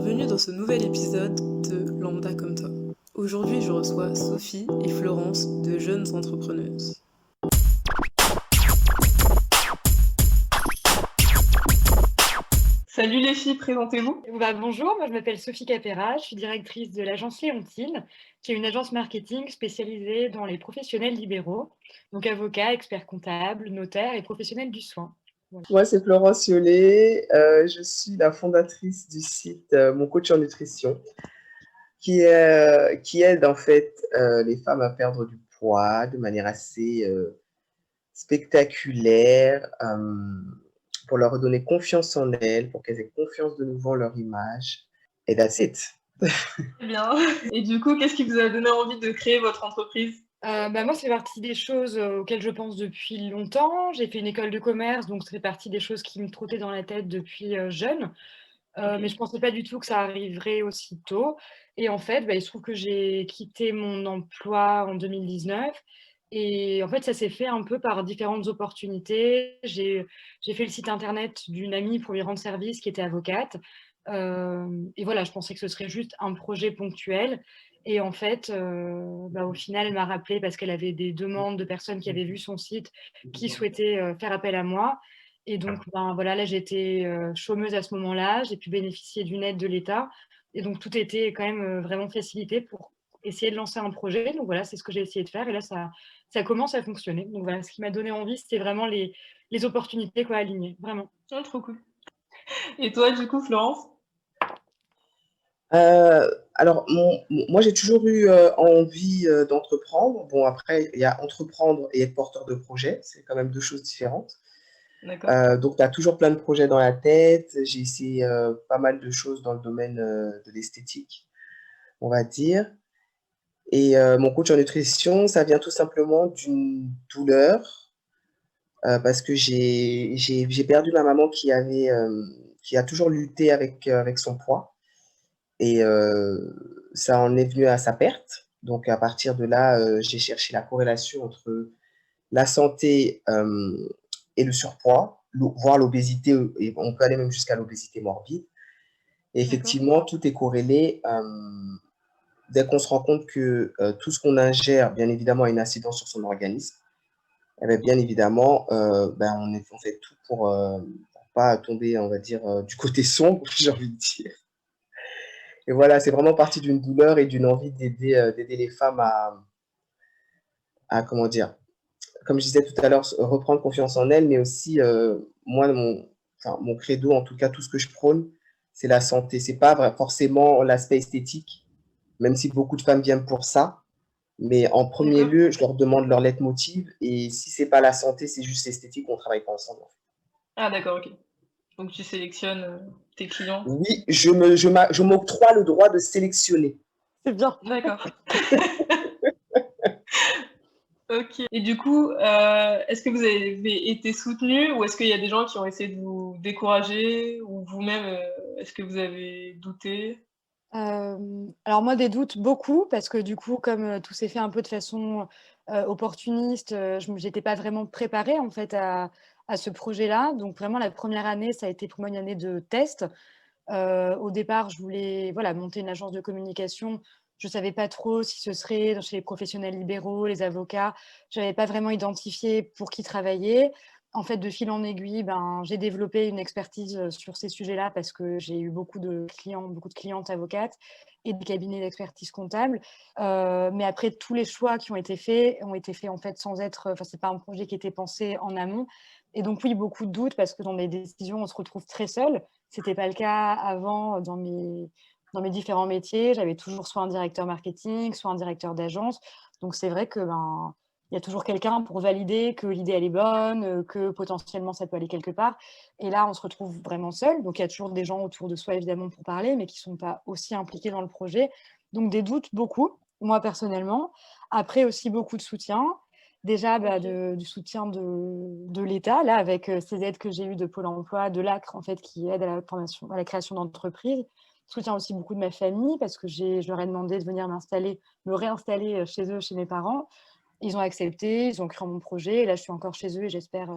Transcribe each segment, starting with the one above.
Bienvenue dans ce nouvel épisode de Lambda comme toi. Aujourd'hui, je reçois Sophie et Florence, de jeunes entrepreneuses. Salut les filles, présentez-vous. Bonjour, moi je m'appelle Sophie Capera, je suis directrice de l'agence Léontine, qui est une agence marketing spécialisée dans les professionnels libéraux, donc avocats, experts comptables, notaires et professionnels du soin. Voilà. Moi, c'est Florence Yollet. Je suis la fondatrice du site Mon Coach en Nutrition, qui aide en fait les femmes à perdre du poids de manière assez spectaculaire, pour leur redonner confiance en elles, pour qu'elles aient confiance de nouveau en leur image. Et that's it. Très bien. Et du coup, qu'est-ce qui vous a donné envie de créer votre entreprise? Moi, c'est partie des choses auxquelles je pense depuis longtemps. J'ai fait une école de commerce, donc c'est partie des choses qui me trottaient dans la tête depuis jeune. Mais je ne pensais pas du tout que ça arriverait aussi tôt. Et en fait, il se trouve que j'ai quitté mon emploi en 2019. Et en fait, ça s'est fait un peu par différentes opportunités. J'ai fait le site internet d'une amie pour lui rendre service qui était avocate. Et voilà, je pensais que ce serait juste un projet ponctuel. Et en fait, au final, elle m'a rappelé parce qu'elle avait des demandes de personnes qui avaient vu son site, qui souhaitaient faire appel à moi. Et donc, voilà, là, j'étais chômeuse à ce moment-là. J'ai pu bénéficier d'une aide de l'État. Et donc, tout était quand même vraiment facilité pour essayer de lancer un projet. Donc, voilà, c'est ce que j'ai essayé de faire. Et là, ça commence à fonctionner. Donc, voilà, ce qui m'a donné envie, c'était vraiment les opportunités alignées, vraiment. Oh, trop cool. Et toi, du coup, Florence? Alors, moi, j'ai toujours eu envie d'entreprendre. Bon, après, il y a entreprendre et être porteur de projet. C'est quand même deux choses différentes. D'accord. Donc, tu as toujours plein de projets dans la tête. J'ai essayé pas mal de choses dans le domaine de l'esthétique, on va dire. Et mon coach en nutrition, ça vient tout simplement d'une douleur, parce que j'ai perdu ma maman qui a toujours lutté avec son poids. Et ça en est venu à sa perte. Donc, à partir de là, j'ai cherché la corrélation entre la santé et le surpoids, voire l'obésité, et on peut aller même jusqu'à l'obésité morbide. Et effectivement, tout est corrélé. Dès qu'on se rend compte que tout ce qu'on ingère, bien évidemment, a une incidence sur son organisme, eh bien évidemment, on fait tout pour pas tomber, on va dire, du côté sombre, j'ai envie de dire. Et voilà, c'est vraiment parti d'une douleur et d'une envie d'aider les femmes à, comment dire, comme je disais tout à l'heure, reprendre confiance en elles, mais aussi, moi, mon credo, en tout cas, tout ce que je prône, c'est la santé. C'est pas forcément l'aspect esthétique, même si beaucoup de femmes viennent pour ça. Mais en premier D'accord. lieu, je leur demande leur leitmotiv. Et si c'est pas la santé, c'est juste l'esthétique, on travaille pas ensemble. Ah, d'accord, ok. Donc tu sélectionnes tes clients. Oui, je m'octroie le droit de sélectionner. C'est bien. D'accord. Ok. Et du coup, est-ce que vous avez été soutenue ou est-ce qu'il y a des gens qui ont essayé de vous décourager ou vous-même, est-ce que vous avez douté? Alors moi, des doutes, beaucoup, parce que du coup, comme tout s'est fait un peu de façon opportuniste, je n'étais pas vraiment préparée en fait à ce projet-là. Donc vraiment, la première année, ça a été pour moi une année de test. Au départ, je voulais monter une agence de communication. Je ne savais pas trop si ce serait chez les professionnels libéraux, les avocats. Je n'avais pas vraiment identifié pour qui travailler. En fait, de fil en aiguille, j'ai développé une expertise sur ces sujets-là parce que j'ai eu beaucoup de clientes avocates et des cabinets d'expertise comptable. Mais après, tous les choix qui ont été faits en fait sans être. Enfin, c'est pas un projet qui était pensé en amont. Et donc oui, beaucoup de doutes parce que dans les décisions, on se retrouve très seul. C'était pas le cas avant dans mes différents métiers. J'avais toujours soit un directeur marketing, soit un directeur d'agence. Donc c'est vrai que il y a toujours quelqu'un pour valider que l'idée elle est bonne, que potentiellement ça peut aller quelque part. Et là, on se retrouve vraiment seul. Donc il y a toujours des gens autour de soi évidemment pour parler, mais qui sont pas aussi impliqués dans le projet. Donc des doutes beaucoup, moi personnellement. Après aussi beaucoup de soutien. Déjà, du soutien de l'État, là, avec ces aides que j'ai eues de Pôle emploi, de l'ACRE, en fait, qui aide à la création d'entreprises. Soutien aussi beaucoup de ma famille, parce que je leur ai demandé de venir me réinstaller chez eux, chez mes parents. Ils ont accepté, ils ont cru en mon projet. Et là, je suis encore chez eux et j'espère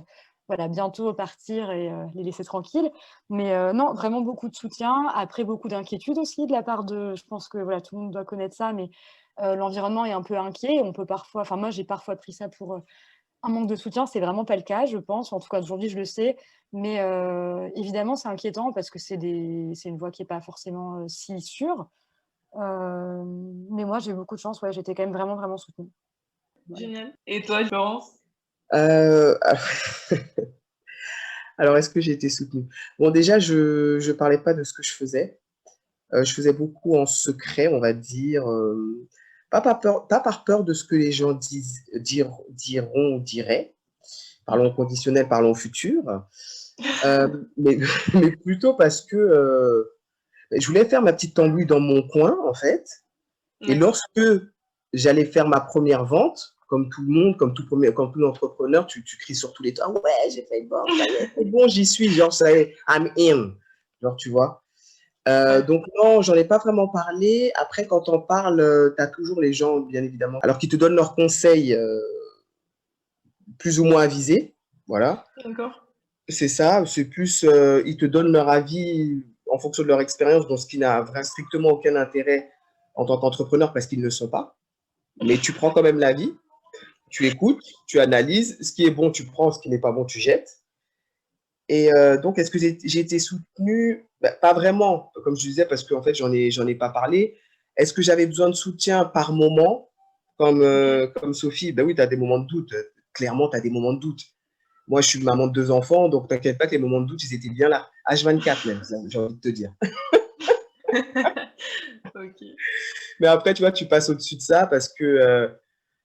voilà, bientôt partir et les laisser tranquilles. Mais non, vraiment beaucoup de soutien. Après, beaucoup d'inquiétude aussi de la part de je pense que, voilà, tout le monde doit connaître ça, mais l'environnement est un peu inquiet. On peut parfois moi, j'ai parfois pris ça pour, un manque de soutien. C'est vraiment pas le cas, je pense. En tout cas, aujourd'hui, je le sais. Mais évidemment, c'est inquiétant parce que c'est une voie qui est pas forcément, si sûre. Mais moi, j'ai eu beaucoup de chance, ouais, j'étais quand même vraiment, vraiment soutenue. Voilà. Génial. Et toi, Florence? Euh, alors, est-ce que j'ai été soutenue? Bon, déjà, je parlais pas de ce que je faisais. Je faisais beaucoup en secret, on va dire, pas par peur de ce que les gens diront ou diraient. Parlons au conditionnel, parlons au futur. Mais, mais plutôt parce que je voulais faire ma petite tambouille dans mon coin, en fait. Et D'accord. lorsque j'allais faire ma première vente, comme tout le monde, comme tout entrepreneur, tu cries sur tous les toits, ouais, j'ai fait une vente, ça y est, c'est bon, j'y suis, genre, ça y est, I'm in. Genre, tu vois. Ouais. Donc non, j'en ai pas vraiment parlé. Après, quand on parle, tu as toujours les gens, bien évidemment, alors qui te donnent leurs conseils plus ou moins avisés. Voilà, D'accord. c'est ça. C'est plus, ils te donnent leur avis en fonction de leur expérience, dans ce qui n'a strictement aucun intérêt en tant qu'entrepreneur parce qu'ils ne le sont pas. Mais tu prends quand même l'avis, tu écoutes, tu analyses. Ce qui est bon, tu prends. Ce qui n'est pas bon, tu jettes. Et donc, est-ce que j'ai été soutenue? Pas vraiment, comme je disais, parce qu'en fait, j'en ai pas parlé. Est-ce que j'avais besoin de soutien par moment, Ok. comme Sophie? Ben oui, tu as des moments de doute. Clairement, tu as des moments de doute. Moi, je suis maman de 2 enfants, donc t'inquiète pas que les moments de doute, ils étaient bien là. H24 même, j'ai envie de te dire. Ok. Mais après, tu vois, tu passes au-dessus de ça parce que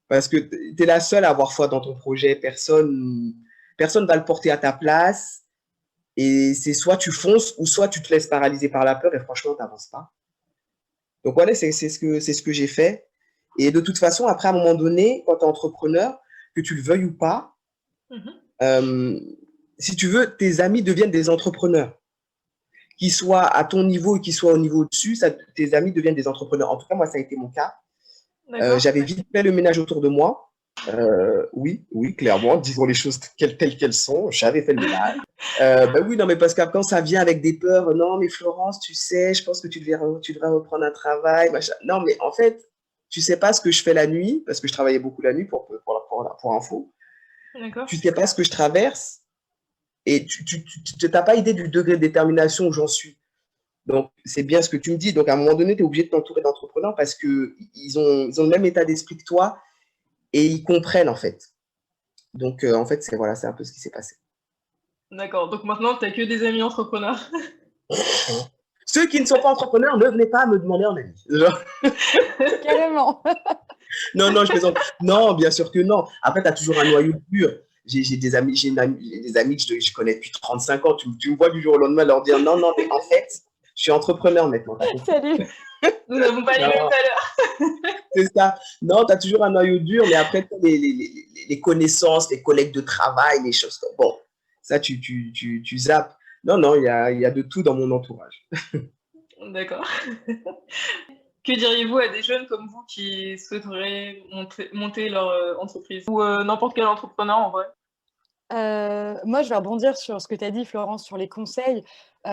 tu es la seule à avoir foi dans ton projet. Personne va le porter à ta place. Et c'est soit tu fonces ou soit tu te laisses paralyser par la peur et franchement, tu n'avances pas. Donc voilà, c'est ce que j'ai fait. Et de toute façon, après, à un moment donné, quand tu es entrepreneur, que tu le veuilles ou pas, Mhm. euh, si tu veux, tes amis deviennent des entrepreneurs. Qu'ils soient à ton niveau et qu'ils soient au niveau au-dessus, tes amis deviennent des entrepreneurs. En tout cas, moi, ça a été mon cas. D'accord. J'avais vite fait le ménage autour de moi. Oui, clairement, disons les choses telles qu'elles sont. J'avais fait le ménage. Ben oui, non, mais parce que quand ça vient avec des peurs, non, mais Florence, tu sais, je pense que tu devrais reprendre un travail, machin. Non, mais en fait, tu sais pas ce que je fais la nuit, parce que je travaillais beaucoup la nuit pour info. D'accord. Tu sais pas ce que je traverse et tu n'as pas idée du degré de détermination où j'en suis. Donc, c'est bien ce que tu me dis. Donc, à un moment donné, tu es obligé de t'entourer d'entrepreneurs parce qu'ils ont le même état d'esprit que toi et ils comprennent, en fait. Donc, en fait, voilà, c'est un peu ce qui s'est passé. D'accord. Donc maintenant, t'as que des amis entrepreneurs. Ceux qui ne sont pas entrepreneurs, ne venez pas me demander un avis. Genre, Carrément. non, je plaisante. Non, bien sûr que non. Après, tu as toujours un noyau dur. J'ai des amis, j'ai des amis que je connais depuis 35 ans. Tu me vois du jour au lendemain leur dire non, mais en fait, je suis entrepreneur maintenant. T'as compris? Salut. Nous n'avons pas les mêmes Non, valeurs. c'est ça. Non, tu as toujours un noyau dur, mais après, les connaissances, les collègues de travail, les choses comme bon, ça, tu zappes. Non, il y a de tout dans mon entourage. D'accord. Que diriez-vous à des jeunes comme vous qui souhaiteraient monter leur entreprise ou n'importe quel entrepreneur en vrai? Moi, je vais rebondir sur ce que tu as dit, Florence, sur les conseils. Il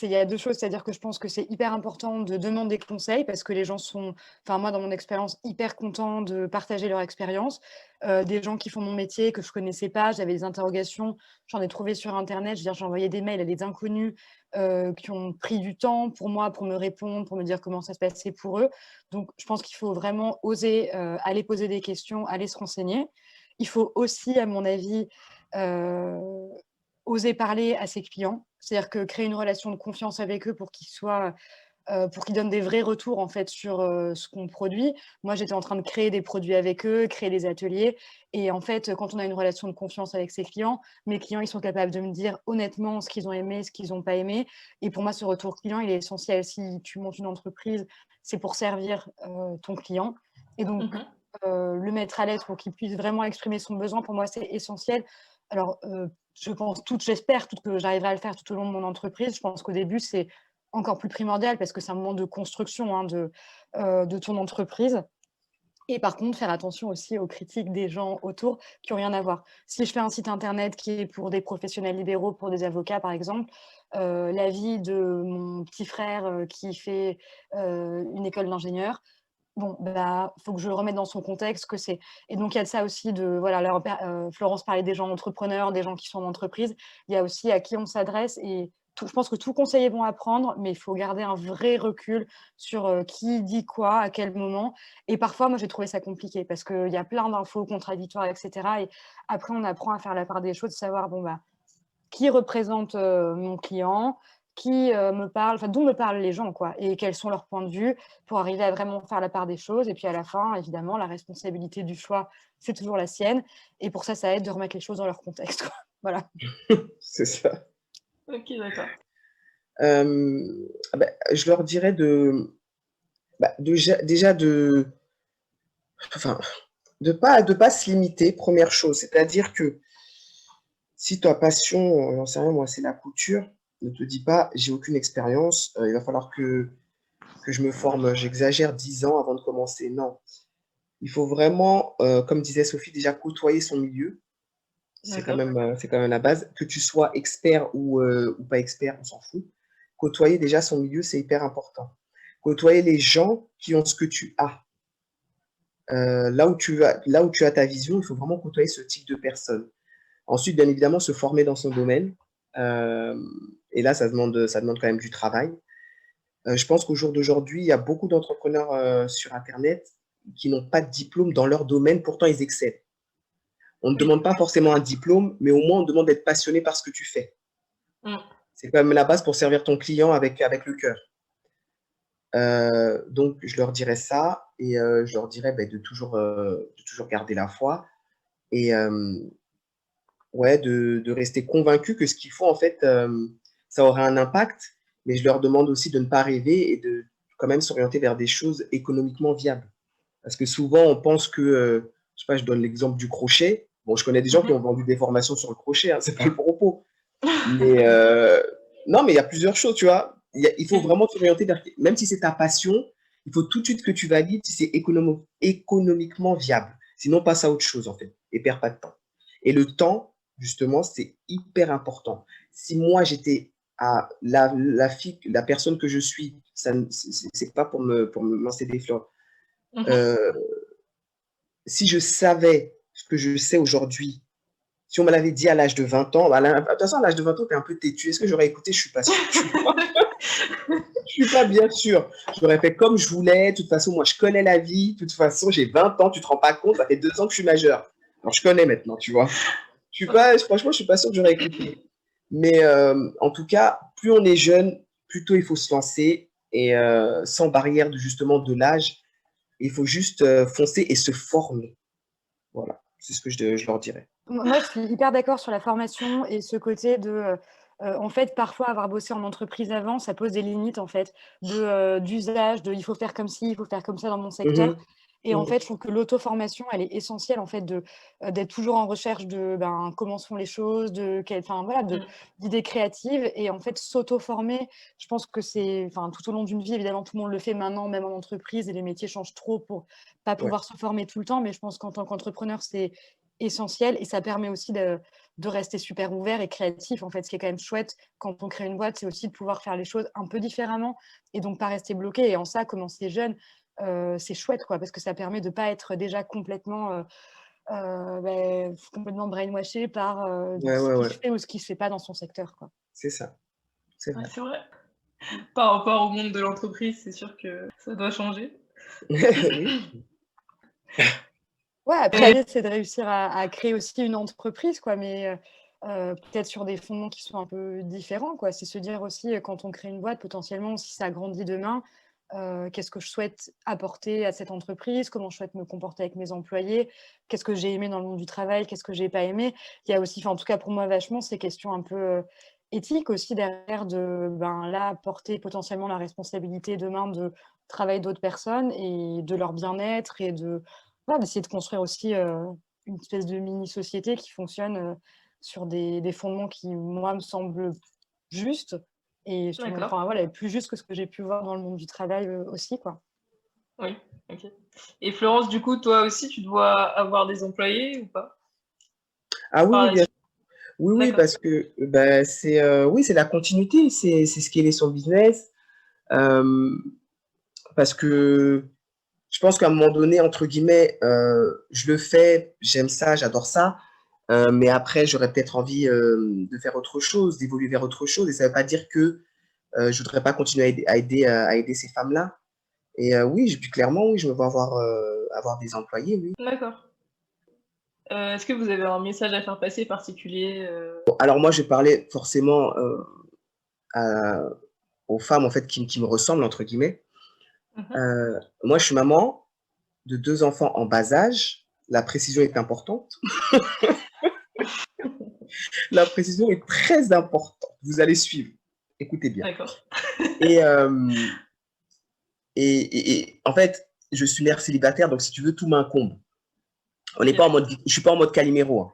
y a 2 choses, c'est-à-dire que je pense que c'est hyper important de demander conseil parce que les gens sont, enfin moi, dans mon expérience, hyper contents de partager leur expérience. Des gens qui font mon métier que je connaissais pas, j'avais des interrogations, j'en ai trouvé sur internet. Je veux dire, j'ai envoyé des mails à des inconnus, qui ont pris du temps pour moi, pour me répondre, pour me dire comment ça se passait pour eux. Donc je pense qu'il faut vraiment oser, aller poser des questions, aller se renseigner. Il faut aussi, à mon avis, Heu, oser parler à ses clients. C'est-à-dire que créer une relation de confiance avec eux pour qu'ils donnent des vrais retours en fait sur, ce qu'on produit. Moi, j'étais en train de créer des produits avec eux, créer des ateliers et en fait, quand on a une relation de confiance avec ses clients, mes clients, ils sont capables de me dire honnêtement ce qu'ils ont aimé, ce qu'ils n'ont pas aimé et pour moi, ce retour client, il est essentiel. Si tu montes une entreprise, c'est pour servir, ton client et donc Mhm. le mettre à l'aise pour qu'il puisse vraiment exprimer son besoin, pour moi, c'est essentiel. Alors, j'espère que j'arriverai à le faire tout au long de mon entreprise. Je pense qu'au début, c'est encore plus primordial parce que c'est un moment de construction, hein, de ton entreprise. Et par contre, faire attention aussi aux critiques des gens autour qui ont rien à voir. Si je fais un site internet qui est pour des professionnels libéraux, pour des avocats par exemple, l'avis de mon petit frère, qui fait, une école d'ingénieur, bon, bah, faut que je remette dans son contexte que c'est et donc il y a de ça aussi de voilà, là, Florence parlait des gens entrepreneurs, des gens qui sont en entreprise. Il y a aussi à qui on s'adresse et tout je pense que tout conseil est bon à prendre, mais il faut garder un vrai recul sur, qui dit quoi, à quel moment et parfois, moi, j'ai trouvé ça compliqué parce qu'il y a plein d'infos contradictoires et cetera et après on apprend à faire la part des choses, savoir, bon, bah, qui représente, mon client, qui, me parle enfin, d'où me parlent les gens, quoi et quels sont leurs points de vue pour arriver à vraiment faire la part des choses et puis à la fin, évidemment, la responsabilité du choix, c'est toujours la sienne et pour ça, ça aide de remettre les choses dans leur contexte, quoi. Voilà. C'est ça. OK, d'accord. Ah bah, je leur dirais déjà enfin, de pas se limiter, première chose. C'est-à-dire que si ta passion, j'en sais rien moi, c'est la couture, ne te dis pas: «J'ai aucune expérience, il va falloir que je me forme, j'exagère 10 ans avant de commencer». Non, il faut vraiment, comme disait Sophie, déjà côtoyer son milieu. D'accord. C'est quand même la base. Que tu sois expert ou pas expert, on s'en fout. Côtoyer déjà son milieu, c'est hyper important. Côtoyer les gens qui ont ce que tu as. Là où tu as ta vision, il faut vraiment côtoyer ce type de personnes. Ensuite, bien évidemment, se former dans son domaine. Hem et là, ça demande quand même du travail. Je pense qu'au jour d'aujourd'hui, il y a beaucoup d'entrepreneurs, sur internet qui n'ont pas de diplôme dans leur domaine, pourtant ils excellent. On ne Oui. demande pas forcément un diplôme, mais au moins on demande d'être passionné par ce que tu fais. Mmh. C'est quand même la base pour servir ton client avec le cœur. Donc je leur dirais ça et je leur dirais, beh, de toujours garder la foi et ouais, de rester convaincu que ce qu'ils font en fait, ça aura un impact, mais je leur demande aussi de ne pas rêver et de quand même s'orienter vers des choses économiquement viables. Parce que souvent on pense que, je sais pas, je donne l'exemple du crochet. Bon, je connais des gens qui Mmh. ont vendu des formations sur le crochet, hein, c'est pas le propos. Mais non, mais il y a plusieurs choses, tu vois? Il faut Oui. vraiment t'orienter vers même si c'est ta passion, il faut tout de suite que tu valides si c'est économiquement viable. Sinon, passe à autre chose, en fait, et perds pas de temps. Et le temps, justement, c'est hyper important. Si moi, j'étais à la personne que je suis, ça ne c'est pas pour me lancer des fleurs. Mmh. Heu, Si je savais ce que je sais aujourd'hui, si on me l'avait dit à l'âge de 20 ans, bah, de toute façon, à l'âge de 20 ans, tu es un peu têtu. Est-ce que j'aurais écouté? Je suis pas sûr. Je suis pas bien sûr. J'aurais fait comme je voulais. De toute façon, moi, je connais la vie. De toute façon, j'ai 20 ans, tu te rends pas compte, ça fait 2 ans que je suis majeur. Alors, je connais maintenant, tu vois? Franchement, je suis pas sûr que j'aurais écouté. Mais en tout cas, plus on est jeune, plus tôt il faut se lancer et sans barrière justement de l'âge. Il faut juste foncer et se former. Voilà, c'est ce que je leur dirais. Moi, je suis hyper d'accord sur la formation et ce côté de, en fait, parfois, avoir bossé en entreprise avant, ça pose des limites, en fait, d'usage, il faut faire comme ci, il faut faire comme ça dans mon secteur Mhm. et en fait, je trouve que l'auto-formation, elle est essentielle, en fait, d'être toujours en recherche de, ben, comment se font les choses, enfin, voilà, Mmh. d'idées créatives et en fait, s'auto-former, je pense que c'est enfin, tout au long d'une vie, évidemment, tout le monde le fait maintenant, même en entreprise et les métiers changent trop pour pas Ouais, pouvoir se former tout le temps, mais je pense qu'en tant qu'entrepreneur, c'est essentiel et ça permet aussi de rester super ouvert et créatif, en fait. Ce qui est quand même chouette quand on crée une boîte, c'est aussi de pouvoir faire les choses un peu différemment et donc pas rester bloqué et en ça, commencer jeune, c'est chouette, quoi, parce que ça permet de pas être déjà complètement, complètement brainwashé par, ouais, ce ouais, qui ouais, se fait ou ce qui se fait pas dans son secteur, quoi. c'est ça, c'est Ouais, vrai. c'est vrai. Par rapport au monde de l'entreprise, c'est sûr que ça doit changer. Oui. Ouais, après Et l'idée, c'est de réussir à créer aussi une entreprise, quoi, mais peut-être sur des fondements qui sont un peu différents, quoi. C'est se dire aussi, quand on crée une boîte, potentiellement, si ça grandit demain, qu'est-ce que je souhaite apporter à cette entreprise? Comment je souhaite me comporter avec mes employés? Qu'est-ce que j'ai aimé dans le monde du travail? Qu'est-ce que j'ai pas aimé? Il y a aussi enfin, en tout cas pour moi, vachement ces questions un peu, éthiques aussi derrière de, ben, là, porter potentiellement la responsabilité demain de travail d'autres personnes et de leur bien-être et voilà, d'essayer de construire aussi, une espèce de mini société qui fonctionne, sur des fondements qui, moi, me semblent justes et d'accord, enfin, voilà, plus justes que ce que j'ai pu voir dans le monde du travail, aussi, quoi. oui. Ok. Et Florence, du coup, toi aussi, tu dois avoir des employés ou pas Ah par oui, la bien suite? oui, oui, D'accord. parce que bah, oui, c'est la continuité, c'est scaler son business. euh, Parce que je pense qu'à un moment donné, entre guillemets, je le fais, j'aime ça, j'adore ça, mais après, j'aurais peut-être envie de faire autre chose, d'évoluer vers autre chose. Et ça ne veut pas dire que je ne voudrais pas continuer à aider ces femmes-là. Et oui, clairement, oui, je me vois avoir des employés, oui. D'accord. Est-ce que vous avez un message à faire passer particulier Bon, alors moi, je parlais forcément à- aux femmes en fait qui me ressemblent, entre guillemets. Mhm. Moi, je suis maman de 2 enfants en bas âge. La précision est importante. La précision est très importante. Vous allez suivre. Écoutez bien. D'accord. Et, euh, et en fait, je suis mère célibataire, donc si tu veux, tout m'incombe. On n'est Ok, pas en d'accord. mode, je suis pas en mode Calimero, hein.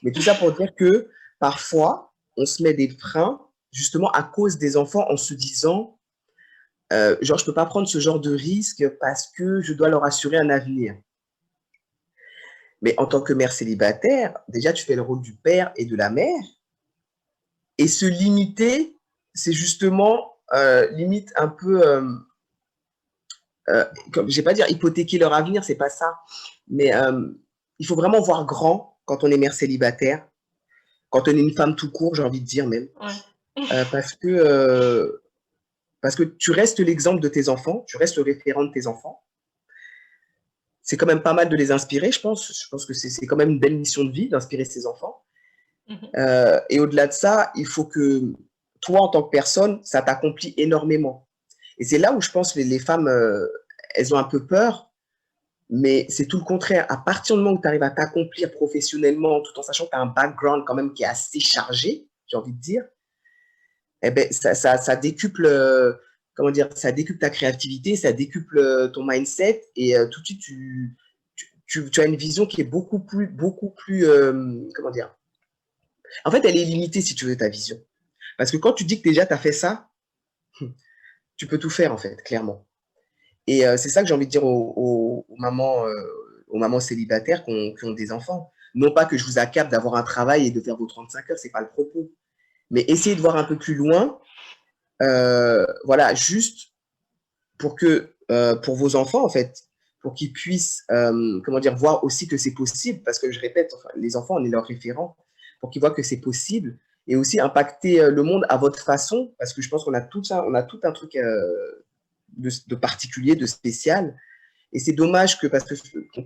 Mais tout ça pour dire que parfois, on se met des freins justement à cause des enfants en se disant, genre, je peux pas prendre ce genre de risque parce que je dois leur assurer un avenir. Mais en tant que mère célibataire, déjà, tu fais le rôle du père et de la mère. Et se limiter, c'est justement limite un peu, comme, je vais pas dire hypothéquer leur avenir, c'est pas ça. Mais il faut vraiment voir grand quand on est mère célibataire, quand on est une femme tout court, j'ai envie de dire même. Ouais. Euh, parce, que, euh, parce que tu restes l'exemple de tes enfants, tu restes le référent de tes enfants. C'est quand même pas mal de les inspirer, je pense. Je pense que c'est quand même une belle mission de vie d'inspirer ses enfants. Mhm. Et au-delà de ça, il faut que toi, en tant que personne, ça t'accomplit énormément. Et c'est là où je pense que les femmes, elles ont un peu peur, mais c'est tout le contraire. À partir du moment où tu arrives à t'accomplir professionnellement, tout en sachant que tu as un background quand même qui est assez chargé, j'ai envie de dire, eh ben, ça décuple, comment dire, ça décuple ta créativité, ça décuple ton mindset, et tout de suite, tu as une vision qui est beaucoup plus, comment dire, en fait, elle est limitée si tu veux ta vision. Parce que quand tu dis que déjà tu as fait ça, tu peux tout faire en fait, clairement. Et c'est ça que j'ai envie de dire aux mamans célibataires qui ont des enfants. Non pas que je vous accable d'avoir un travail et de faire vos 35 heures, c'est pas le propos. Mais essayez de voir un peu plus loin, voilà, juste pour vos enfants en fait, pour qu'ils puissent, comment dire, voir aussi que c'est possible, parce que je répète, enfin, les enfants, on est leurs référents, pour qu'ils voient que c'est possible, et aussi impacter le monde à votre façon, parce que je pense qu'on a tout ça, on a tout un truc de particulier, de spécial. Et c'est dommage que, parce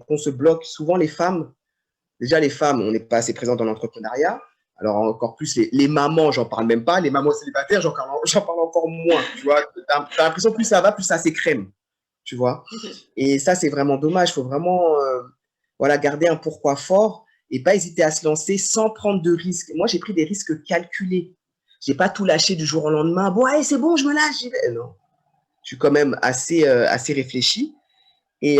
qu'on se bloque souvent les femmes, déjà les femmes, on n'est pas assez présentes dans l'entrepreneuriat. Alors encore plus les mamans, j'en parle même pas. Les mamans célibataires, j'en parle encore moins. Tu vois, t'as l'impression que plus ça va, plus ça s'écrème. Tu vois. Ok. Et ça, c'est vraiment dommage. Il faut vraiment voilà, garder un pourquoi fort et pas hésiter à se lancer sans prendre de risques. Moi, j'ai pris des risques calculés. J'ai pas tout lâché du jour au lendemain. Bon, allez, c'est bon, je me lâche. J'y vais. Non. Je suis quand même assez réfléchi. Et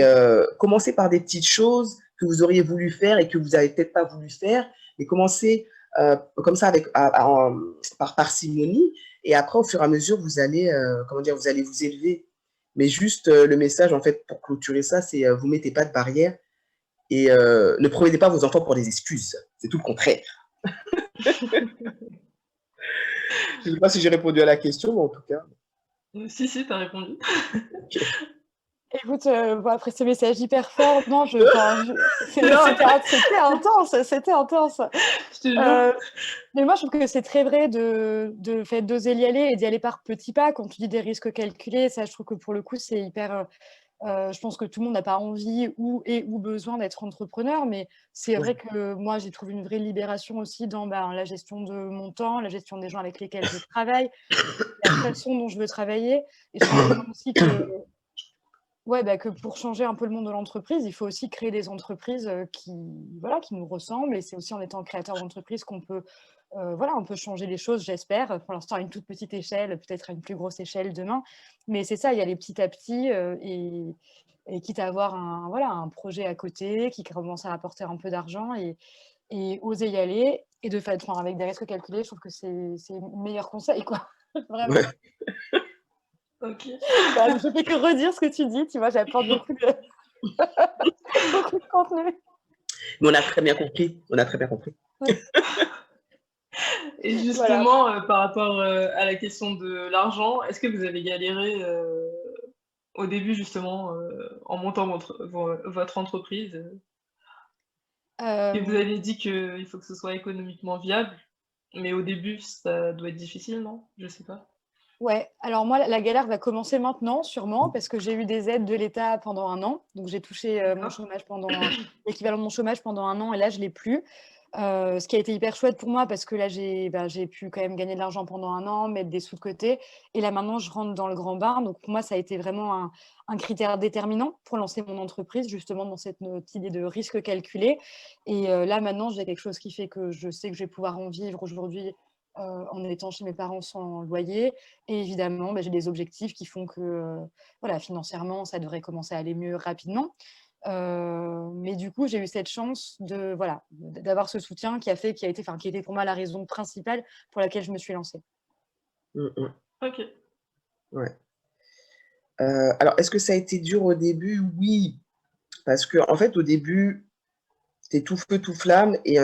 commencez par des petites choses que vous auriez voulu faire et que vous n'avez peut-être pas voulu faire. Et commencez comme ça par parcimonie. Et après, au fur et à mesure, vous allez, comment dire, vous allez vous élever. Mais juste le message, en fait, pour clôturer ça, c'est vous mettez pas de barrière et ne prenez pas vos enfants pour des excuses. C'est tout le contraire. Je ne sais pas si j'ai répondu à la question, mais en tout cas. Si, t'as répondu. Okay. Écoute, bon, après ce message hyper fort, non, Non, c'était intense, c'était intense. je te jure. Euh, mais moi, je trouve que c'est très vrai de fait d'oser y aller et d'y aller par petits pas. Quand tu dis des risques calculés, ça, je trouve que pour le coup, c'est hyper. Je pense que tout le monde n'a pas envie ou besoin d'être entrepreneur, mais c'est vrai Ouais. que moi, j'ai trouvé une vraie libération aussi dans la gestion de mon temps, la gestion des gens avec lesquels je travaille, la façon dont je veux travailler. Et je pense vraiment aussi que ouais, que pour changer un peu le monde de l'entreprise, il faut aussi créer des entreprises voilà, qui nous ressemblent. Et c'est aussi en étant créateur d'entreprise qu'on peut, voilà, on peut changer les choses, j'espère. Pour l'instant, à une toute petite échelle, peut-être à une plus grosse échelle demain. Mais c'est ça, il y a les petit à petit. Et quitte à avoir voilà, un projet à côté qui commence à rapporter un peu d'argent et oser y aller. Et de fait, avec des risques calculés, je trouve que c'est le meilleur conseil, quoi. Vraiment. Ouais. Ok. Bah, je fais que redire ce que tu dis, tu vois, j'apporte beaucoup de, beaucoup de contenu. Mais on a très bien compris. On a très bien compris. Et Voilà. justement, par rapport à la question de l'argent, est-ce que vous avez galéré au début, justement, en montant votre entreprise et vous Euh, avez dit qu'il faut que ce soit économiquement viable, mais au début, ça doit être difficile, non? Je sais pas. ouais, alors moi, la galère va commencer maintenant, sûrement, parce que j'ai eu des aides de l'État pendant 1 an. Donc, j'ai touché mon D'accord. chômage l'équivalent de mon chômage pendant 1 an, et là, je l'ai plus. Ce qui a été hyper chouette pour moi, parce que là, j'ai pu quand même gagner de l'argent pendant 1 an, mettre des sous de côté. Et là, maintenant, je rentre dans le grand bain. Donc, pour moi, ça a été vraiment un critère déterminant pour lancer mon entreprise, justement, dans cette idée de risque calculé. Et là, maintenant, j'ai quelque chose qui fait que je sais que je vais pouvoir en vivre aujourd'hui en étant chez mes parents sans loyer. Et évidemment, j'ai des objectifs qui font que, voilà, financièrement, ça devrait commencer à aller mieux rapidement. Mais du coup, j'ai eu cette chance voilà, d'avoir ce soutien qui était pour moi la raison principale pour laquelle je me suis lancée. Ok. Ouais. Alors, est-ce que ça a été dur au début? Oui, parce que en fait, au début, t'es tout feu, tout flamme et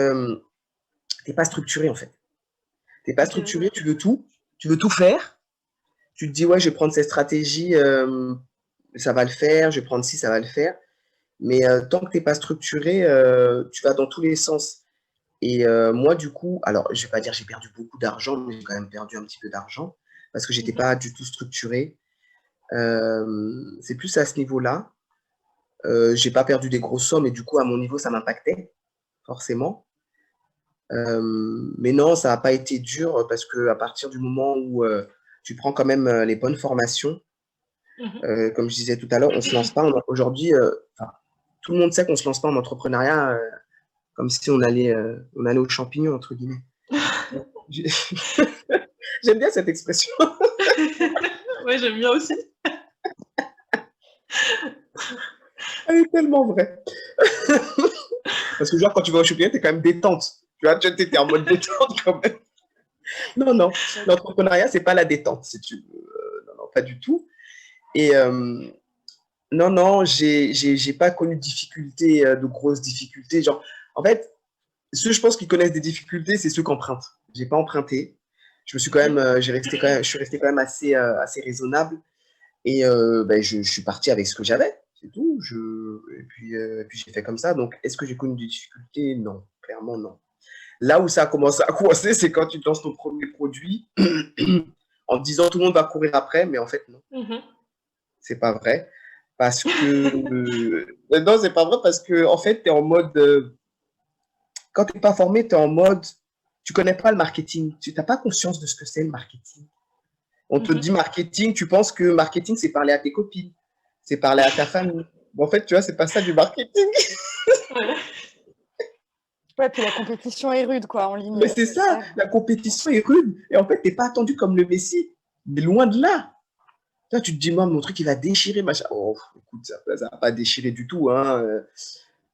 t'es pas structuré en fait. T'es pas Ok, structuré, oui. tu veux tout faire. Tu te dis ouais, je vais prendre cette stratégie, ça va le faire. Je vais prendre ci, ça va le faire. Mais tant que t'es pas structuré, tu vas dans tous les sens. Et moi, du coup, alors je vais pas dire j'ai perdu beaucoup d'argent, mais j'ai quand même perdu un petit peu d'argent parce que j'étais Mhm. pas du tout structuré. C'est plus à ce niveau-là. J'ai pas perdu des grosses sommes et du coup, à mon niveau, ça m'impactait forcément. Mais non, ça n'a pas été dur parce que à partir du moment où tu prends quand même les bonnes formations, Mhm. comme je disais tout à l'heure, on se lance pas aujourd'hui. Enfin, tout le monde sait qu'on se lance pas en entrepreneuriat comme si on allait aux champignons entre guillemets. J'aime bien cette expression. Ouais, j'aime bien aussi. Elle est tellement vraie. Parce que genre quand tu vas aux champignons, t'es quand même détente. Tu vois, tu étais en mode détente quand même. Non, non, l'entrepreneuriat, c'est pas la détente, si tu veux. Non, non, pas du tout. Et non, non, j'ai pas connu de difficultés, de grosses difficultés. Genre, en fait, ceux, je pense, qui connaissent des difficultés, c'est ceux qui empruntent. J'ai pas emprunté. Je me suis quand Ok. même, je suis resté quand même assez raisonnable. Et je suis parti avec ce que j'avais, c'est tout. Et puis j'ai fait comme ça. Donc, est-ce que j'ai connu des difficultés? Non, clairement non. Là où ça a commencé à coincer, c'est quand tu lances ton premier produit en te disant tout le monde va courir après, mais en fait, non, Mhm. c'est pas vrai. Parce que. Non, c'est pas vrai parce que, en fait, tu es en mode. Quand tu n'es pas formé, tu es en mode. Tu connais pas le marketing. Tu n'as pas conscience de ce que c'est le marketing. On te Mhm. dit marketing, tu penses que marketing, c'est parler à tes copines, c'est parler à ta famille. Bon, en fait, tu vois, c'est pas ça du marketing. Ouais. Ouais, puis la compétition est rude, quoi, en Mais ligne. c'est ça, la compétition est rude. Et en fait, t'es pas attendu comme le Messi. Mais loin de là. Toi, tu te dis, moi, mon truc, il va déchirer, machin. Oh, écoute, ça va pas déchirer du tout. Hein.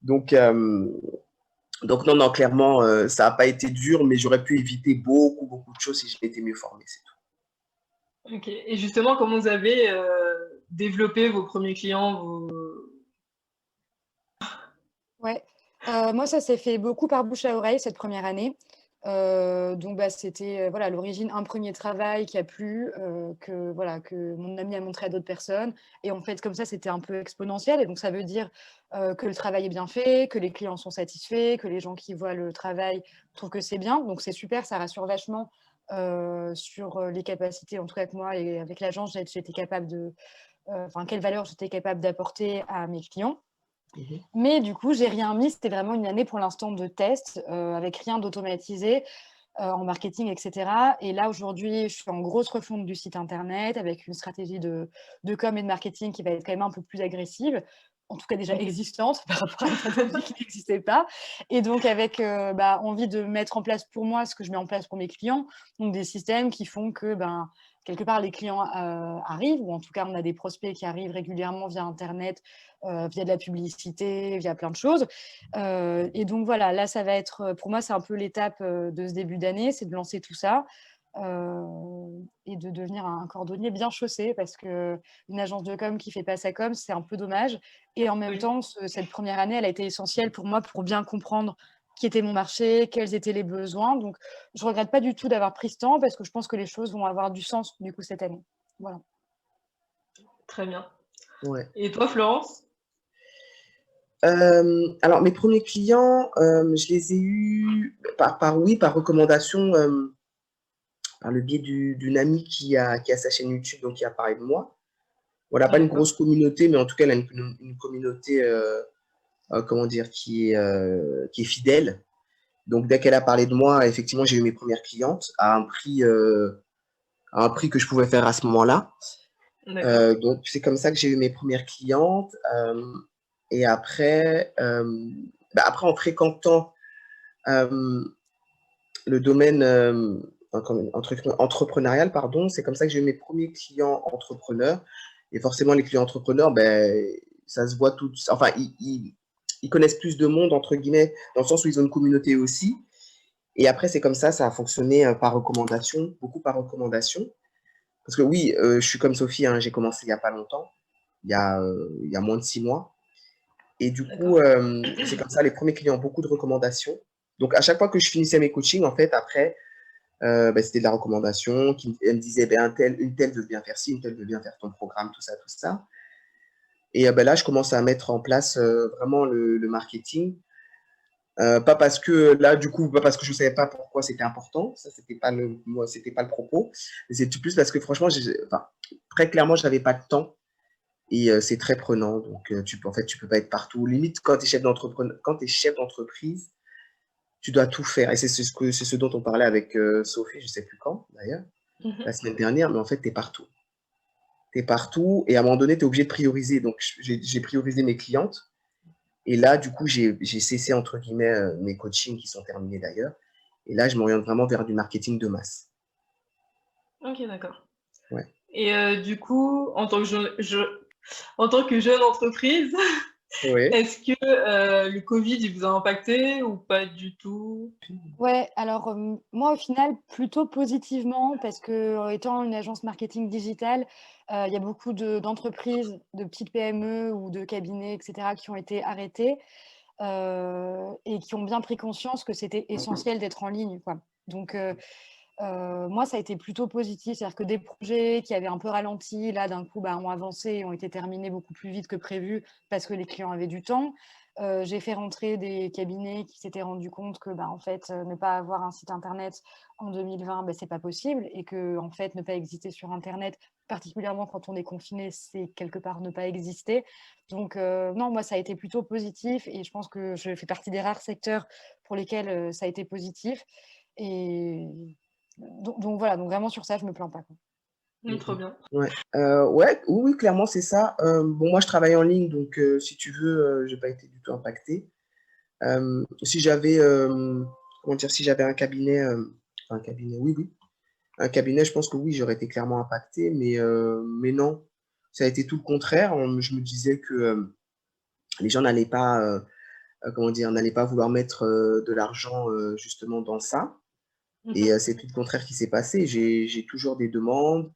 Donc, euh, donc, non, non, clairement, ça n'a pas été dur, mais j'aurais pu éviter beaucoup, beaucoup de choses si je m'étais mieux formé. C'est tout. Ok. Et justement, comment vous avez développé vos premiers clients, Ouais. Moi, ça s'est fait beaucoup par bouche à oreille cette première année. Donc, c'était voilà, à l'origine un premier travail qui a plu, que mon ami a montré à d'autres personnes. Et en fait, comme ça, c'était un peu exponentiel. Et donc, ça veut dire que le travail est bien fait, que les clients sont satisfaits, que les gens qui voient le travail trouvent que c'est bien. Donc, c'est super, ça rassure vachement sur les capacités, en tout cas que moi et avec l'agence, j'étais capable quelle valeur j'étais capable d'apporter à mes clients. Mhm. Mais du coup, j'ai rien mis. C'était vraiment une année pour l'instant de test, avec rien d'automatisé en marketing, etc. Et là, aujourd'hui, je suis en grosse refonte du site internet avec une stratégie de com et de marketing qui va être quand même un peu plus agressive, en tout cas déjà Ok. existante par rapport à une stratégie qui n'existait pas. Et donc, avec envie de mettre en place pour moi ce que je mets en place pour mes clients, donc des systèmes qui font que quelque part, les clients arrivent, ou en tout cas, on a des prospects qui arrivent régulièrement via Internet, via de la publicité, via plein de choses. Et donc, voilà, là, ça va être, pour moi, c'est un peu l'étape de ce début d'année, c'est de lancer tout ça. et de devenir un cordonnier bien chaussé parce qu'une agence de com qui fait pas sa com, c'est un peu dommage et en même Oui, temps, cette première année, elle a été essentielle pour moi pour bien comprendre qui était mon marché, quels étaient les besoins. Donc, je regrette pas du tout d'avoir pris ce temps parce que je pense que les choses vont avoir du sens du coup cette année. Voilà. très bien. Ouais. Et toi, Florence? Alors, mes premiers clients, je les ai eus par recommandation, par le biais d'une amie qui a sa chaîne YouTube, donc qui a parlé de moi. Voilà, pas une D'accord. grosse communauté, mais en tout cas, elle a une communauté, comment dire, qui est fidèle. Donc, dès qu'elle a parlé de moi, effectivement, j'ai eu mes premières clientes à un prix que je pouvais faire à ce moment-là. D'accord. Donc, c'est comme ça que j'ai eu mes premières clientes. Et après, après, en fréquentant le domaine entrepreneurial, pardon, c'est comme ça que j'ai eu mes premiers clients entrepreneurs. Et forcément, les clients entrepreneurs, ben, ça se voit tout. Enfin, ils connaissent plus de monde, entre guillemets, dans le sens où ils ont une communauté aussi. Et après, c'est comme ça a fonctionné par recommandation, beaucoup par recommandation. Parce que oui, je suis comme Sophie, hein, j'ai commencé il n'y a pas longtemps, il y a moins de 6 mois. Et du coup, D'accord. c'est comme ça, les premiers clients, beaucoup de recommandations. Donc, à chaque fois que je finissais mes coachings, en fait, après, ben, c'était de la recommandation. Elle me disait, ben, une telle veut bien faire ci, une telle veut bien faire ton programme, tout ça, tout ça. Et ben, là, je commence à mettre en place vraiment le marketing. Pas parce que là, du coup, pas parce que je ne savais pas pourquoi c'était important. Ça, c'était pas le propos. Mais c'est plus parce que franchement, enfin, très clairement, je n'avais pas de temps. Et c'est très prenant. Donc, en fait, tu peux pas être partout. Limite, quand tu es chef d'entreprise, tu dois tout faire. Et c'est ce dont on parlait avec Sophie, je sais plus quand, d'ailleurs, la Mhm. semaine dernière. Mais en fait, tu es partout. Tu es partout. Et à un moment donné, tu es obligé de prioriser. Donc, j'ai priorisé mes clientes. Et là, du coup, j'ai cessé, entre guillemets, mes coachings qui sont terminés d'ailleurs. Et là, je m'oriente vraiment vers du marketing de masse. Ok, d'accord. Ouais. Et du coup, en tant que jeune entreprise, Oui. est-ce que le Covid il vous a impacté ou pas du tout? Ouais, alors moi au final plutôt positivement parce que étant une agence marketing digital, il y a beaucoup d'entreprises, de petites PME ou de cabinets, et cetera, qui ont été arrêtés, et qui ont bien pris conscience que c'était essentiel d'être en ligne, quoi. Donc moi ça a été plutôt positif, c'est-à-dire que des projets qui avaient un peu ralenti, là d'un coup, bah, ont avancé et ont été terminés beaucoup plus vite que prévu parce que les clients avaient du temps. J'ai fait rentrer des cabinets qui s'étaient rendus compte que, bah, en fait, ne pas avoir un site internet en 2020, bah, c'est pas possible et que, en fait, ne pas exister sur internet, particulièrement quand on est confiné, c'est quelque part ne pas exister. Donc non, moi ça a été plutôt positif et je pense que je fais partie des rares secteurs pour lesquels, ça a été positif et donc voilà, donc vraiment sur ça, je me plains pas, quoi. Trop bien. Ouais. Ouais, oui, clairement, c'est ça. Bon, moi, je travaille en ligne, donc si tu veux, j'ai pas été du tout impacté. Si j'avais, comment dire, si j'avais un cabinet, oui, oui, un cabinet, je pense que oui, j'aurais été clairement impacté, mais non, ça a été tout le contraire. Je me disais que les gens n'allaient pas, comment dire, n'allaient pas vouloir mettre de l'argent justement dans ça. Et Mhm. c'est tout le contraire qui s'est passé. J'ai toujours des demandes.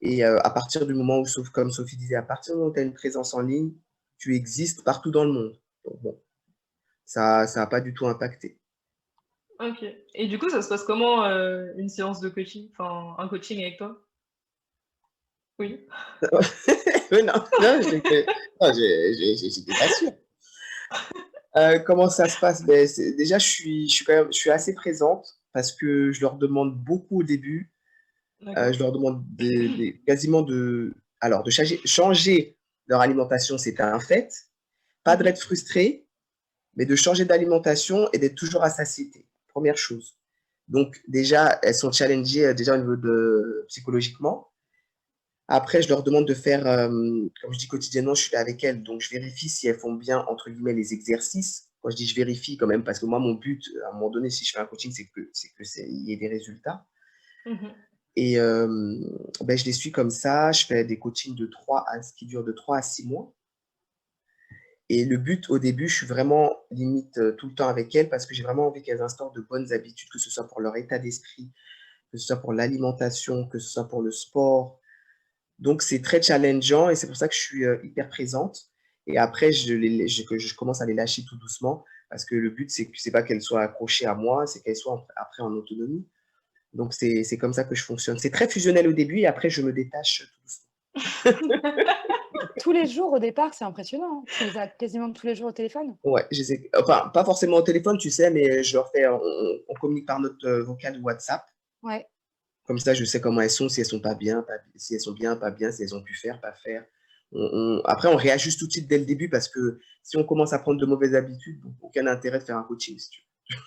Et à partir du moment où, sauf comme Sophie disait, à partir du moment où tu as une présence en ligne, tu existes partout dans le monde. Donc bon, ça a pas du tout impacté. Ok. Et du coup, ça se passe comment une séance de coaching, enfin un coaching avec toi? Oui. Mais non, non, non, j'étais pas sûr. Comment ça se passe? Ben, déjà, je suis assez présente parce que je leur demande beaucoup au début. D'accord. Je leur demande quasiment alors, de changer leur alimentation, c'est un fait. Pas Mhm. d'être frustré, mais de changer d'alimentation et d'être toujours à satiété. Première chose. Donc, déjà, elles sont challengées déjà au niveau de psychologiquement. Après, je leur demande de faire, comme je dis quotidiennement, je suis là avec elles, donc je vérifie si elles font bien, entre guillemets, les exercices. Quand je dis je vérifie quand même, parce que moi, mon but, à un moment donné, si je fais un coaching, il y ait des résultats. Mhm. Et ben, je les suis comme ça. Je fais des coachings qui durent de 3 à 6 mois. Et le but, au début, je suis vraiment limite tout le temps avec elles parce que j'ai vraiment envie qu'elles instaurent de bonnes habitudes, que ce soit pour leur état d'esprit, que ce soit pour l'alimentation, que ce soit pour le sport. Donc, c'est très challengeant et c'est pour ça que je suis hyper présente. Et après, que je commence à les lâcher tout doucement parce que le but, c'est pas qu'elles soient accrochées à moi, c'est qu'elles soient après en autonomie. Donc, c'est comme ça que je fonctionne. C'est très fusionnel au début et après, je me détache tout doucement. Tous les jours au départ, c'est impressionnant. Hein. Tu les as quasiment tous les jours au téléphone. Ouais, enfin, pas forcément au téléphone, tu sais, mais je leur fais, on communique par notre vocal WhatsApp. Ouais. Comme ça, je sais comment elles sont, si elles sont pas bien, si elles sont bien, pas bien, si elles ont pu faire, pas faire. Après, on réajuste tout de suite dès le début parce que si on commence à prendre de mauvaises habitudes, aucun intérêt de faire un coaching, si tu veux.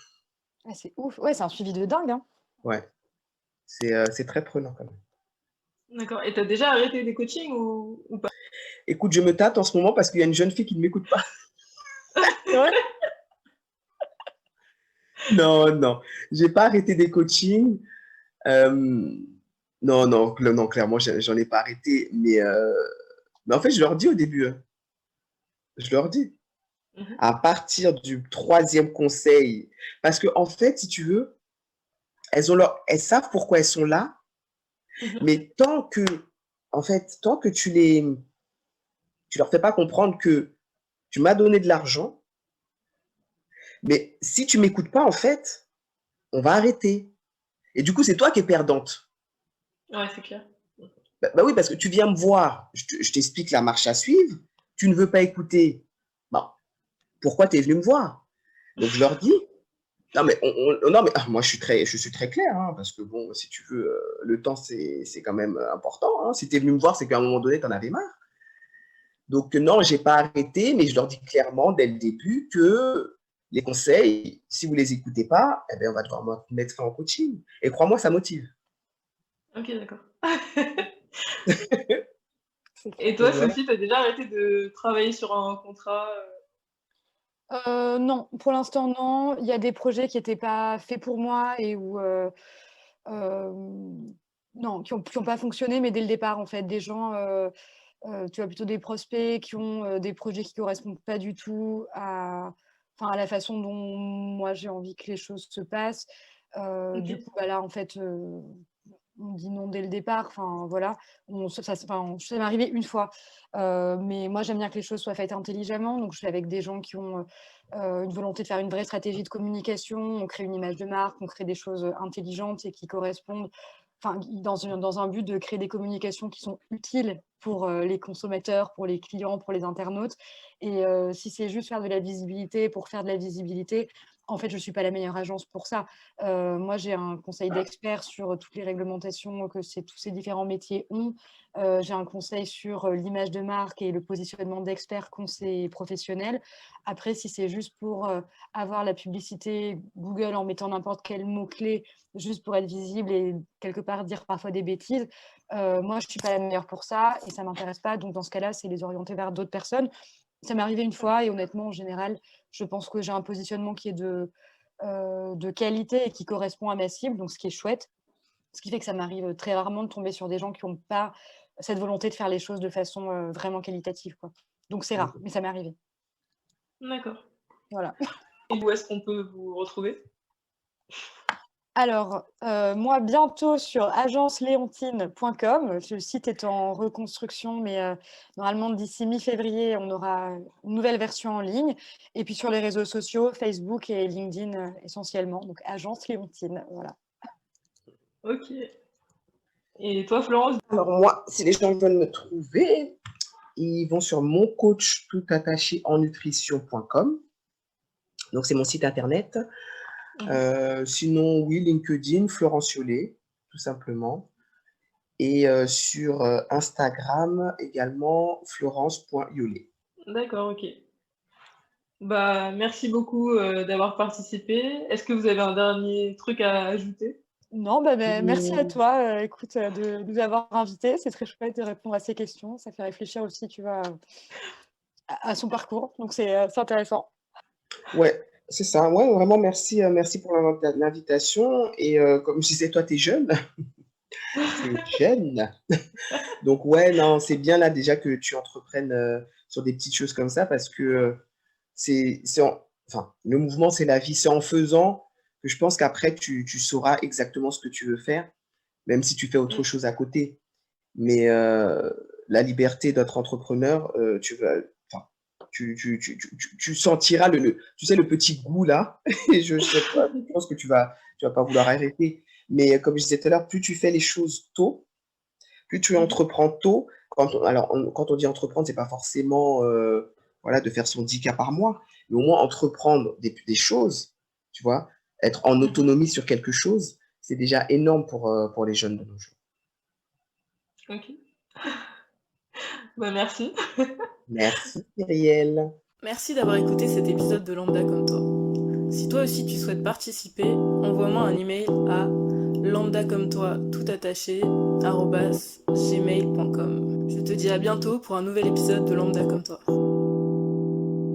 Ah, c'est ouf. Ouais, c'est un suivi de dingue. Hein. Ouais, c'est très prenant quand même. D'accord. Et tu as déjà arrêté des coachings ou pas? Écoute, je me tâte en ce moment parce qu'il y a une jeune fille qui ne m'écoute pas. C'est vrai? Non, j'ai pas arrêté des coachings. Non, clairement, j'en ai pas arrêté. Mais en fait, je leur dis au début, je leur dis, Mhm. à partir du 3e conseil, parce que en fait, si tu veux, elles savent pourquoi elles sont là, Mhm. mais tant que tu leur fais pas comprendre que tu m'as donné de l'argent, mais si tu m'écoutes pas, en fait, on va arrêter. Et du coup, c'est toi qui es perdante. Ouais, c'est clair. Bah oui, parce que tu viens me voir, je t'explique la marche à suivre, tu ne veux pas écouter. Bon, pourquoi tu es venu me voir? Donc je leur dis, non mais, non, mais moi je suis très clair, hein, parce que bon, si tu veux, le temps c'est quand même important. Hein. Si tu es venu me voir, c'est qu'à un moment donné, tu en avais marre. Donc non, j'ai pas arrêté, mais je leur dis clairement dès le début que les conseils, si vous les écoutez pas, eh ben, on va devoir mettre fin au coaching. Et crois-moi, ça motive. Ok, d'accord. C'est clair. Et toi, Donc, voilà. Sophie, tu as déjà arrêté de travailler sur un contrat Non, pour l'instant, non. Il y a des projets qui n'étaient pas faits pour moi et où, non, qui ont pas fonctionné, mais dès le départ, en fait, des gens, tu vois, plutôt des prospects qui ont des projets qui correspondent pas du tout à la façon dont moi j'ai envie que les choses se passent. Ok. Du coup, bah là, en fait, on dit non dès le départ. Enfin, voilà. Ça m'est arrivé une fois. Mais moi, j'aime bien que les choses soient faites intelligemment. Donc, je suis avec des gens qui ont une volonté de faire une vraie stratégie de communication. On crée une image de marque, on crée des choses intelligentes et qui correspondent, dans un but de créer des communications qui sont utiles pour les consommateurs, pour les clients, pour les internautes. Et si c'est juste faire de la visibilité pour faire de la visibilité, en fait, je ne suis pas la meilleure agence pour ça. Moi, j'ai un conseil d'experts sur toutes les réglementations que tous ces différents métiers ont. J'ai un conseil sur l'image de marque et le positionnement d'experts qu'ont ces professionnels. Après, si c'est juste pour avoir la publicité Google en mettant n'importe quel mot-clé, juste pour être visible et quelque part dire parfois des bêtises, moi, je ne suis pas la meilleure pour ça et ça ne m'intéresse pas. Donc, dans ce cas-là, c'est les orienter vers d'autres personnes. Ça m'est arrivé une fois et honnêtement, en général, je pense que j'ai un positionnement qui est de qualité et qui correspond à ma cible, donc ce qui est chouette. Ce qui fait que ça m'arrive très rarement de tomber sur des gens qui n'ont pas cette volonté de faire les choses de façon vraiment qualitative, quoi. Donc c'est rare, mais ça m'est arrivé. D'accord. Voilà. Et où est-ce qu'on peut vous retrouver? Alors, moi, bientôt sur agenceleontine.com. Le site est en reconstruction, mais normalement, d'ici mi-février, on aura une nouvelle version en ligne. Et puis sur les réseaux sociaux, Facebook et LinkedIn essentiellement. Donc, Agence Léontine, voilà. Ok. Et toi, Florence? Alors moi, si les gens veulent me trouver, ils vont sur moncoachtoutattaché-en-nutrition.com. Donc, c'est mon site internet. Sinon, oui, LinkedIn, Florence Yollet, tout simplement. Et sur Instagram également, florence.yollet. D'accord, ok. Bah, merci beaucoup d'avoir participé. Est-ce que vous avez un dernier truc à ajouter? Non, merci à toi, écoute, de nous avoir invités. C'est très chouette de répondre à ces questions. Ça fait réfléchir aussi, tu vois, à son parcours. Donc, c'est intéressant. Ouais, c'est ça. Ouais, vraiment, merci pour l'invitation. Et comme je disais, toi, tu es jeune. Tu es jeune. Donc, ouais, non, c'est bien là déjà que tu entreprennes sur des petites choses comme ça parce que enfin, le mouvement, c'est la vie. C'est en faisant que je pense qu'après, tu sauras exactement ce que tu veux faire, même si tu fais autre chose à côté. Mais la liberté d'être entrepreneur, tu sentiras tu sais, le petit goût là. Et je sais pas, je pense que tu vas pas vouloir arrêter. Mais comme je disais tout à l'heure, plus tu fais les choses tôt, plus tu entreprends tôt. Quand on dit entreprendre, c'est pas forcément voilà, de faire son 10K par mois, mais au moins entreprendre des choses, tu vois, être en autonomie sur quelque chose, c'est déjà énorme pour les jeunes de nos jours. Ok. Bah, merci. Merci, Cyrielle. Merci d'avoir écouté cet épisode de Lambda comme toi. Si toi aussi tu souhaites participer, envoie-moi un email à lambdacommetoi @gmail.com. Je te dis à bientôt pour un nouvel épisode de Lambda comme toi.